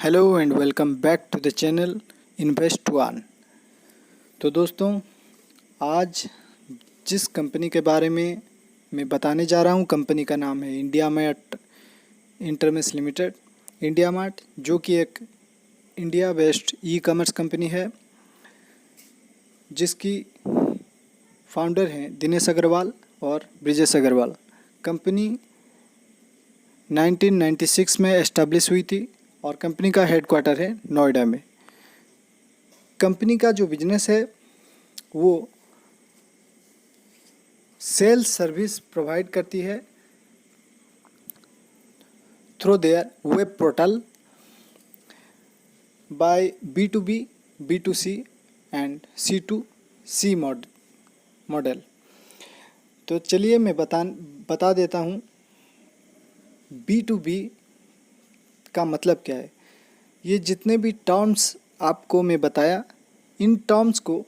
Hello and welcome back to the channel Invest One. तो दोस्तों, आज जिस कंपनी के बारे में मैं बताने जा रहा हूं, कंपनी का नाम है India mart Intermesh limited. India mart जो कि एक India based e commerce company है, जिसकी फाउंडर हैं दिनेश अग्रवाल और ब्रिजेश अग्रवाल। कंपनी 1996 में एस्टेब्लिश हुई थी और कंपनी का हेडक्वार्टर है नोएडा में। कंपनी का जो बिजनेस है वो सेल्स सर्विस प्रोवाइड करती है through their web portal bye B2B, B2C and C2C model. तो चलिए मैं बता देता हूँ B2B का मतलब क्या है। ये जितने भी टर्म्स आपको मैं बताया, इन टर्म्स को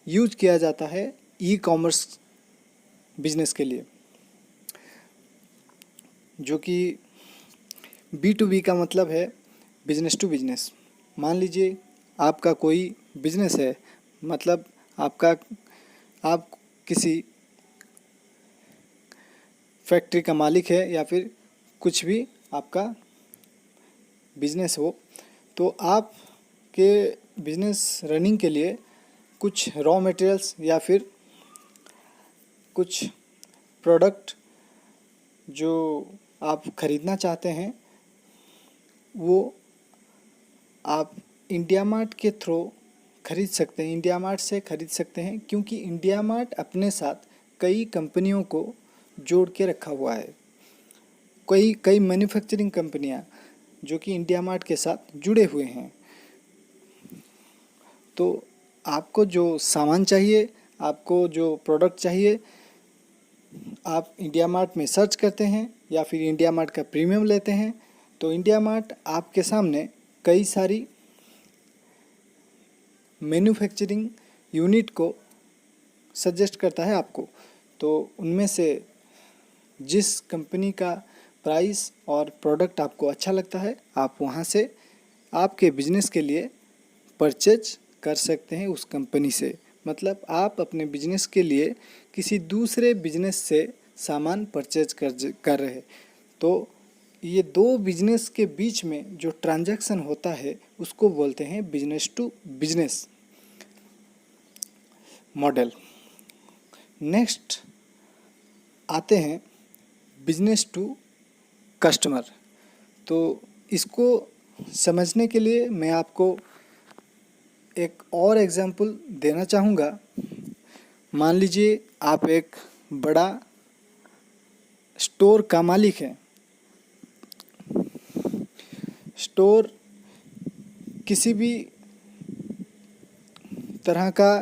यूज किया जाता है ई कॉमर्स बिजनेस के लिए। जो कि B2B का मतलब है बिजनेस टू बिजनेस। मान लीजिए आपका कोई बिजनेस है, मतलब आप किसी फैक्ट्री का मालिक है या फिर कुछ भी आपका बिजनेस हो, तो आप के बिजनेस रनिंग के लिए कुछ रॉ मटेरियल्स या फिर कुछ प्रोडक्ट जो आप खरीदना चाहते हैं, वो आप इंडिया मार्ट के थ्रू खरीद सकते हैं, इंडिया मार्ट से खरीद सकते हैं। क्योंकि इंडिया मार्ट अपने साथ कई कंपनियों को जोड़ के रखा हुआ है। कई मैन्युफैक्चरिंग कंपनियां जो कि इंडिया मार्ट के साथ जुड़े हुए हैं। तो आपको जो सामान चाहिए, आपको जो प्रोडक्ट चाहिए, आप इंडिया मार्ट में सर्च करते हैं या फिर इंडिया मार्ट का प्रीमियम लेते हैं। तो इंडिया मार्ट आपके सामने कई सारी मैन्युफैक्चरिंग यूनिट को सजेस्ट करता है आपको। तो उनमें से जिस कंपनी का प्राइस और प्रोडक्ट आपको अच्छा लगता है, आप वहां से आपके बिजनेस के लिए परचेज कर सकते हैं उस कंपनी से। मतलब आप अपने बिजनेस के लिए किसी दूसरे बिजनेस से सामान परचेज कर रहे हैं। तो ये दो बिजनेस के बीच में जो ट्रांजैक्शन होता है उसको बोलते हैं business to business model. Next आते हैं बिजनेस टू कस्टमर। तो इसको समझने के लिए मैं आपको एक और एग्जांपल देना चाहूँगा। मान लीजिए आप एक बड़ा स्टोर का मालिक हैं। स्टोर किसी भी तरह का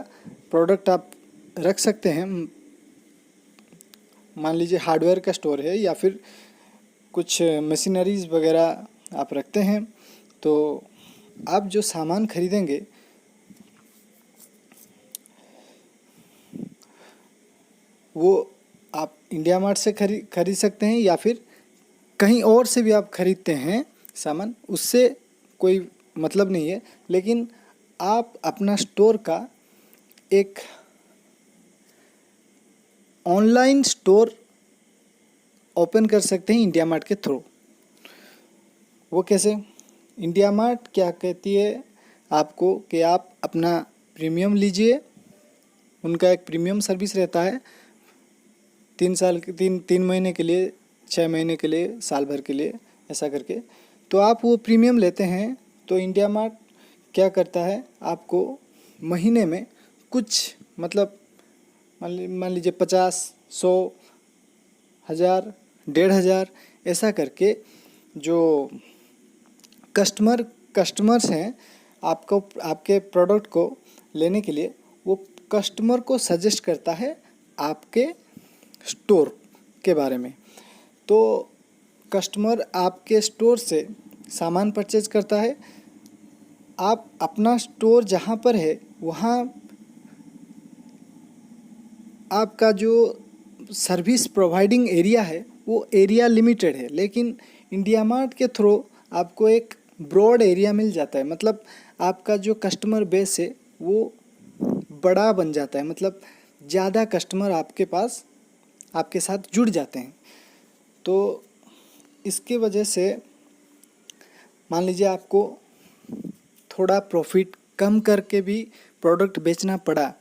प्रोडक्ट आप रख सकते हैं। मान लीजिए हार्डवेयर का स्टोर है या फिर कुछ मशीनरीज वगैरह आप रखते हैं। तो आप जो सामान खरीदेंगे वो आप इंडिया मार्ट से खरीद सकते हैं या फिर कहीं और से भी आप खरीदते हैं सामान, उससे कोई मतलब नहीं है। लेकिन आप अपना स्टोर का एक ऑनलाइन स्टोर ओपन कर सकते हैं इंडिया मार्ट के थ्रू। वो कैसे? इंडिया मार्ट क्या कहती है आपको कि आप अपना प्रीमियम लीजिए। उनका एक प्रीमियम सर्विस रहता है 3 महीने के लिए, 6 महीने के लिए, साल भर के लिए, ऐसा करके। तो आप वो प्रीमियम लेते हैं तो इंडिया मार्ट क्या करता है, आपको महीने में कुछ मतलब मान लीजिए 50, 100, 1000, 1500 ऐसा करके जो कस्टमर्स हैं आपको आपके प्रोडक्ट को लेने के लिए, वो कस्टमर को सजेस्ट करता है आपके स्टोर के बारे में। तो कस्टमर आपके स्टोर से सामान परचेज करता है। आप अपना स्टोर जहाँ पर है वहाँ आपका जो सर्विस प्रोवाइडिंग एरिया है वो एरिया लिमिटेड है। लेकिन इंडिया मार्ट के थ्रू आपको एक ब्रॉड एरिया मिल जाता है, मतलब आपका जो कस्टमर बेस है वो बड़ा बन जाता है, मतलब ज़्यादा कस्टमर आपके पास आपके साथ जुड़ जाते हैं। तो इसके वजह से मान लीजिए आपको थोड़ा प्रॉफिट कम करके भी प्रोडक्ट बेचना पड़ा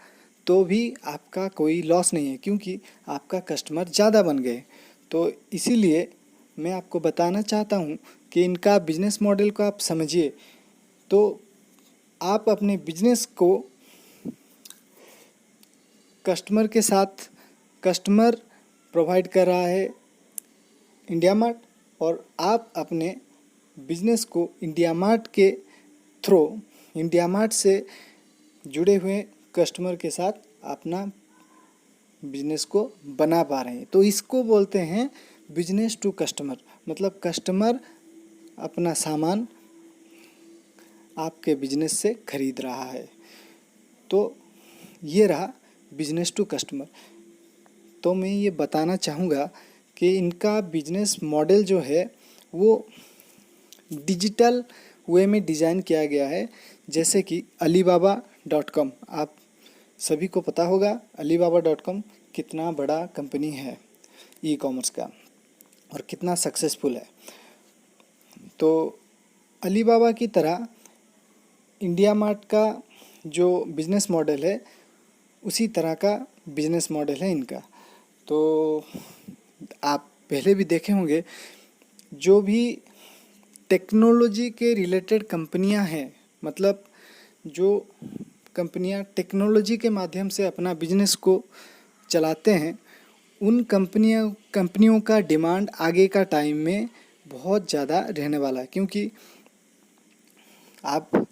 तो भी आपका कोई लॉस नहीं है, क्योंकि आपका कस्टमर ज़्यादा बन गए। तो इसीलिए मैं आपको बताना चाहता हूँ कि इनका बिजनेस मॉडल को आप समझिए। तो आप अपने बिजनेस को कस्टमर के साथ, कस्टमर प्रोवाइड कर रहा है इंडिया मार्ट, और आप अपने बिजनेस को इंडिया मार्ट के थ्रू, इंडिया मार्ट से जुड़े हुए कस्टमर के साथ अपना बिजनेस को बना पा रहे हैं। तो इसको बोलते हैं बिजनेस टू कस्टमर, मतलब कस्टमर अपना सामान आपके बिजनेस से खरीद रहा है। तो ये रहा बिजनेस टू कस्टमर। तो मैं ये बताना चाहूँगा कि इनका बिजनेस मॉडल जो है वो डिजिटल वे में डिज़ाइन किया गया है। जैसे कि alibaba.com, आप सभी को पता होगा alibaba.com कितना बड़ा कंपनी है ई कॉमर्स का और कितना सक्सेसफुल है। तो अलीबाबा की तरह इंडिया मार्ट का जो बिज़नेस मॉडल है उसी तरह का बिज़नेस मॉडल है इनका। तो आप पहले भी देखे होंगे, जो भी टेक्नोलॉजी के रिलेटेड कंपनियां हैं, मतलब जो कंपनियां टेक्नोलॉजी के माध्यम से अपना बिजनेस को चलाते हैं, उन कंपनियों का डिमांड आगे का टाइम में बहुत ज़्यादा रहने वाला है। क्योंकि आप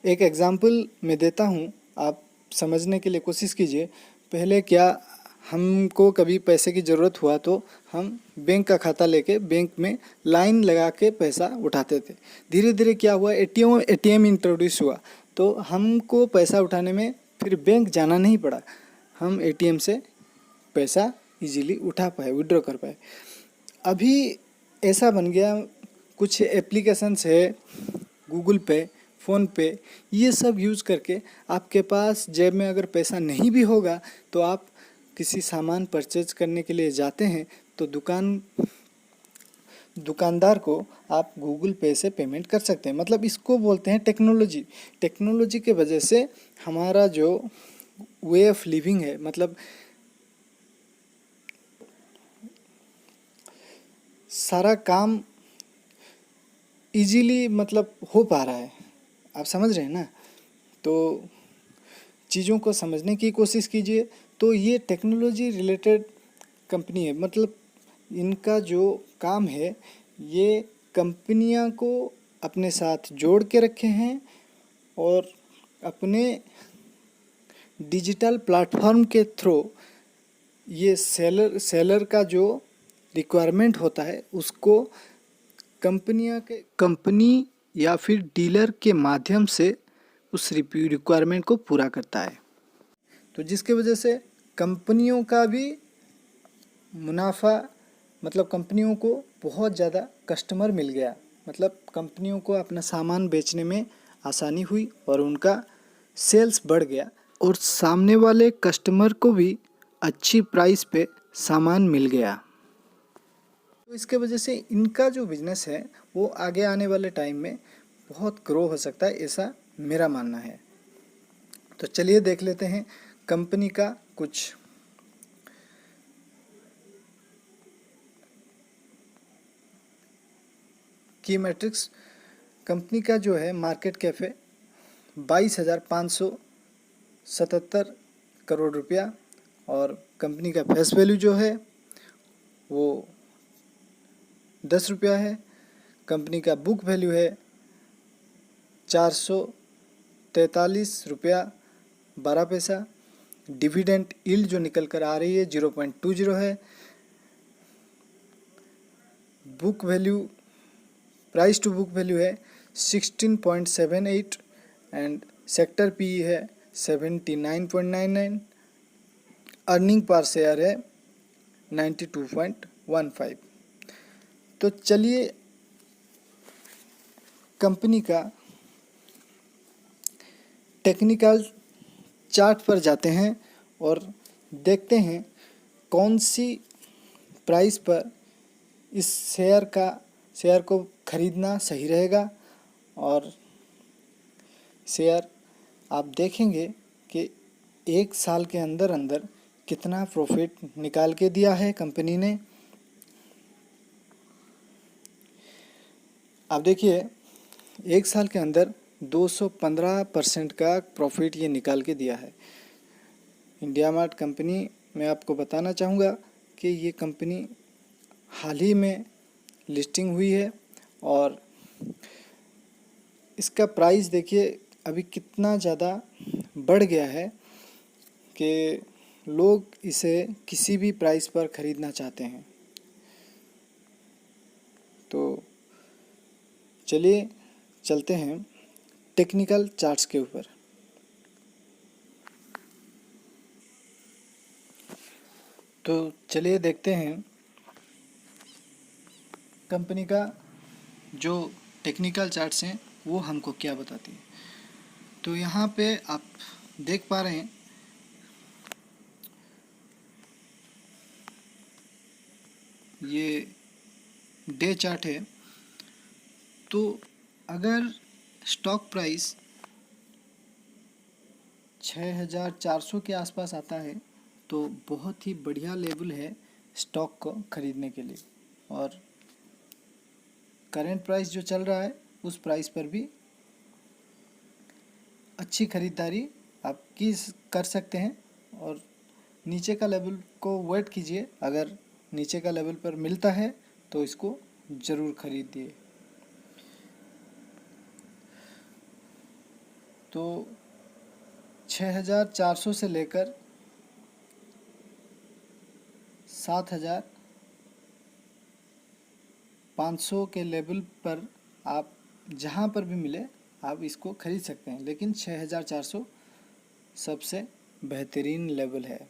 एक एग्ज़ाम्पल मैं देता हूँ, आप समझने के लिए कोशिश कीजिए। पहले क्या, हमको कभी पैसे की ज़रूरत हुआ तो हम बैंक का खाता लेके बैंक में लाइन लगा के पैसा उठाते थे। धीरे धीरे क्या हुआ, एटीएम इंट्रोड्यूस हुआ, तो हमको पैसा उठाने में फिर बैंक जाना नहीं पड़ा, हम एटीएम से पैसा इजीली उठा पाए, विड्रॉ कर पाए। अभी ऐसा बन गया, कुछ एप्लीकेशंस है, गूगल पे, फ़ोन पे, ये सब यूज़ करके आपके पास जेब में अगर पैसा नहीं भी होगा तो आप किसी सामान परचेज करने के लिए जाते हैं तो दुकानदार को आप गूगल पे से पेमेंट कर सकते हैं। मतलब इसको बोलते हैं टेक्नोलॉजी। टेक्नोलॉजी के वजह से हमारा जो वे ऑफ लिविंग है, मतलब सारा काम इजीली मतलब हो पा रहा है। आप समझ रहे हैं ना? तो चीज़ों को समझने की कोशिश कीजिए। तो ये टेक्नोलॉजी रिलेटेड कंपनी है, मतलब इनका जो काम है, ये कंपनियां को अपने साथ जोड़ के रखे हैं और अपने डिजिटल प्लेटफॉर्म के थ्रू ये सेलर का जो रिक्वायरमेंट होता है उसको कंपनी या फिर डीलर के माध्यम से उस रिक्वायरमेंट को पूरा करता है। तो जिसके वजह से कंपनियों का भी मुनाफा, मतलब कंपनियों को बहुत ज़्यादा कस्टमर मिल गया, मतलब कंपनियों को अपना सामान बेचने में आसानी हुई और उनका सेल्स बढ़ गया और सामने वाले कस्टमर को भी अच्छी प्राइस पे सामान मिल गया। तो इसके वजह से इनका जो बिज़नेस है वो आगे आने वाले टाइम में बहुत ग्रो हो सकता है, ऐसा मेरा मानना है। तो चलिए देख लेते हैं कंपनी का कुछ की मैट्रिक्स। कंपनी का जो है मार्केट कैप है 22,577 करोड़ रुपया, और कंपनी का फेस वैल्यू जो है वो 10 रुपया है। कंपनी का बुक वैल्यू है 443 रुपया 12 पैसा। डिविडेंड यील्ड जो निकल कर आ रही है 0.20 है। Book value, price to book value है 16.78 एंड सेक्टर पी है 79.99। अर्निंग पर शेयर है 92.15। तो चलिए कंपनी का टेक्निकल चार्ट पर जाते हैं और देखते हैं कौन सी प्राइस पर इस शेयर को खरीदना सही रहेगा। और शेयर आप देखेंगे कि 1 साल के अंदर अंदर कितना प्रॉफिट निकाल के दिया है कंपनी ने। आप देखिए 1 साल के अंदर 215% का प्रॉफिट ये निकाल के दिया है। इंडिया मार्ट कंपनी मैं आपको बताना चाहूँगा कि ये कंपनी हाल ही में लिस्टिंग हुई है और इसका प्राइस देखिए अभी कितना ज़्यादा बढ़ गया है कि लोग इसे किसी भी प्राइस पर ख़रीदना चाहते हैं। तो चलिए चलते हैं टेक्निकल चार्ट्स के ऊपर। तो चलिए देखते हैं कंपनी का जो टेक्निकल चार्ट्स हैं वो हमको क्या बताती है। तो यहाँ पे आप देख पा रहे हैं ये डे चार्ट है। तो अगर स्टॉक प्राइस 6400 के आसपास आता है तो बहुत ही बढ़िया लेवल है स्टॉक को ख़रीदने के लिए। और करेंट प्राइस जो चल रहा है उस प्राइस पर भी अच्छी ख़रीदारी आप कर सकते हैं। और नीचे का लेवल को वेट कीजिए, अगर नीचे का लेवल पर मिलता है तो इसको ज़रूर ख़रीदिए। तो 6400 से लेकर 7500 के लेवल पर आप जहाँ पर भी मिले आप इसको ख़रीद सकते हैं, लेकिन 6400 सबसे बेहतरीन लेवल है।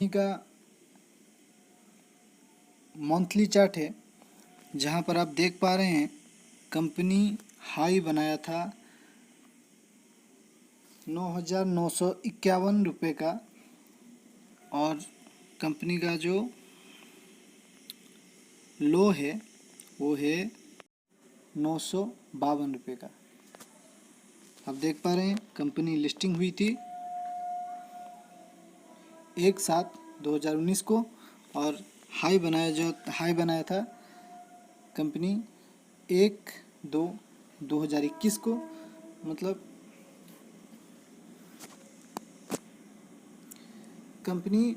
का मंथली चार्ट है जहाँ पर आप देख पा रहे हैं कंपनी हाई बनाया था 9,951 रुपये का और कंपनी का जो लो है वो है 952 रुपये का। आप देख पा रहे हैं कंपनी लिस्टिंग हुई थी 1/7/2019 को और हाई बनाया था कंपनी 1/2/2021 को। मतलब कंपनी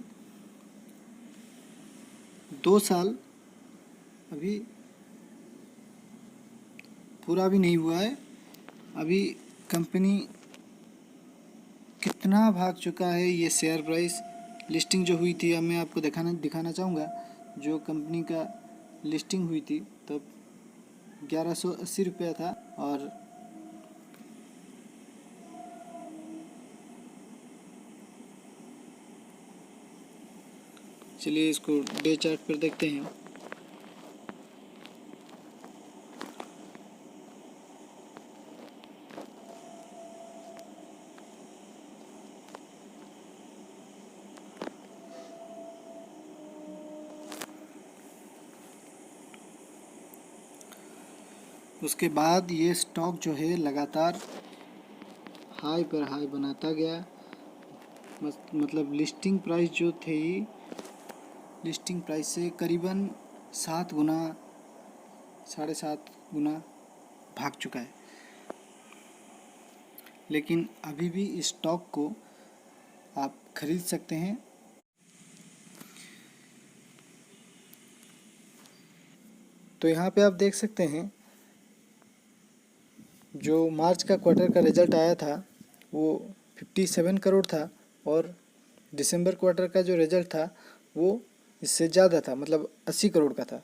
2 साल अभी पूरा भी नहीं हुआ है, अभी कंपनी कितना भाग चुका है ये शेयर प्राइस। लिस्टिंग जो हुई थी अब मैं आपको दिखाना चाहूँगा। जो कंपनी का लिस्टिंग हुई थी तब 1180 रुपया था और चलिए इसको डे चार्ट पर देखते हैं। उसके बाद ये स्टॉक जो है लगातार हाई पर हाई बनाता गया। मतलब लिस्टिंग प्राइस जो थी लिस्टिंग प्राइस से करीबन 7 गुना 7.5 गुना भाग चुका है, लेकिन अभी भी इस स्टॉक को आप खरीद सकते हैं। तो यहाँ पे आप देख सकते हैं जो मार्च का क्वार्टर का रिजल्ट आया था वो 57 करोड़ था और दिसंबर क्वार्टर का जो रिजल्ट था वो इससे ज़्यादा था, मतलब 80 करोड़ का था।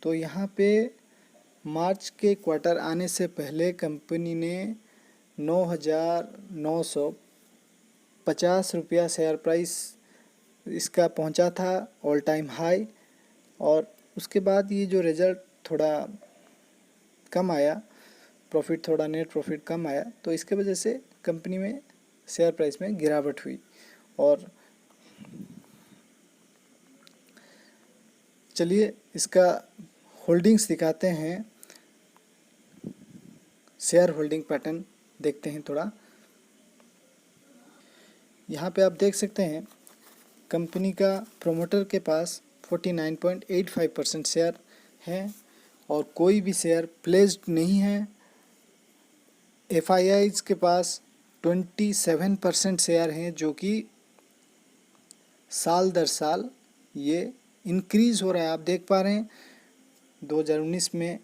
तो यहाँ पे मार्च के क्वार्टर आने से पहले कंपनी ने 9,950 रुपया शेयर प्राइस इसका पहुंचा था ऑल टाइम हाई, और उसके बाद ये जो रिज़ल्ट थोड़ा कम आया, प्रॉफिट थोड़ा, नेट प्रॉफिट कम आया, तो इसके वजह से कंपनी में शेयर प्राइस में गिरावट हुई। और चलिए इसका होल्डिंग्स दिखाते हैं, शेयर होल्डिंग पैटर्न देखते हैं थोड़ा। यहाँ पे आप देख सकते हैं कंपनी का प्रोमोटर के पास 49.85% शेयर है और कोई भी शेयर प्लेस्ड नहीं है। FIIs के पास 27% शेयर हैं, जो कि साल दर साल ये इंक्रीज हो रहा है। आप देख पा रहे हैं 2019 में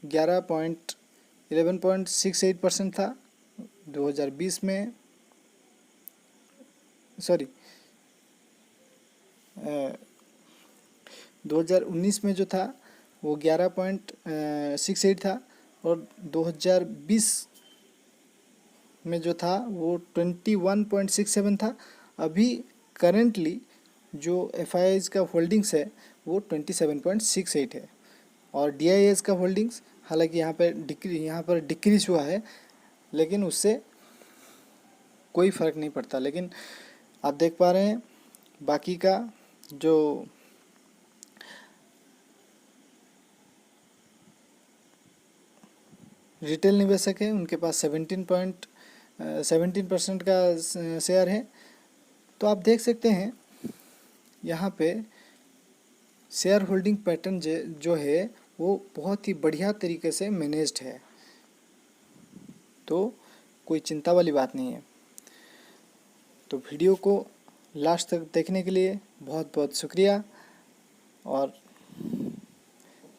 11.68% था, 2020 में सॉरी 2019 में जो था वो 11.68 था, और 2020 में जो था वो 21.67 था। अभी करेंटली जो FIIs का होल्डिंग्स है वो 27.68 है, और DIIs का होल्डिंग्स हालांकि यहाँ पर डिक्रीज हुआ है, लेकिन उससे कोई फ़र्क नहीं पड़ता। लेकिन आप देख पा रहे हैं बाकी का जो रिटेल निवेशक है उनके पास 17% का शेयर है। तो आप देख सकते हैं यहाँ पे शेयर होल्डिंग पैटर्न जो है वो बहुत ही बढ़िया तरीके से मैनेज्ड है, तो कोई चिंता वाली बात नहीं है। तो वीडियो को लास्ट तक देखने के लिए बहुत बहुत शुक्रिया, और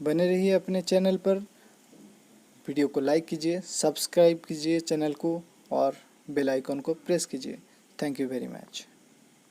बने रहिए अपने चैनल पर। वीडियो को लाइक कीजिए, सब्सक्राइब कीजिए चैनल को, और बेल आइकन को प्रेस कीजिए। Thank you very much.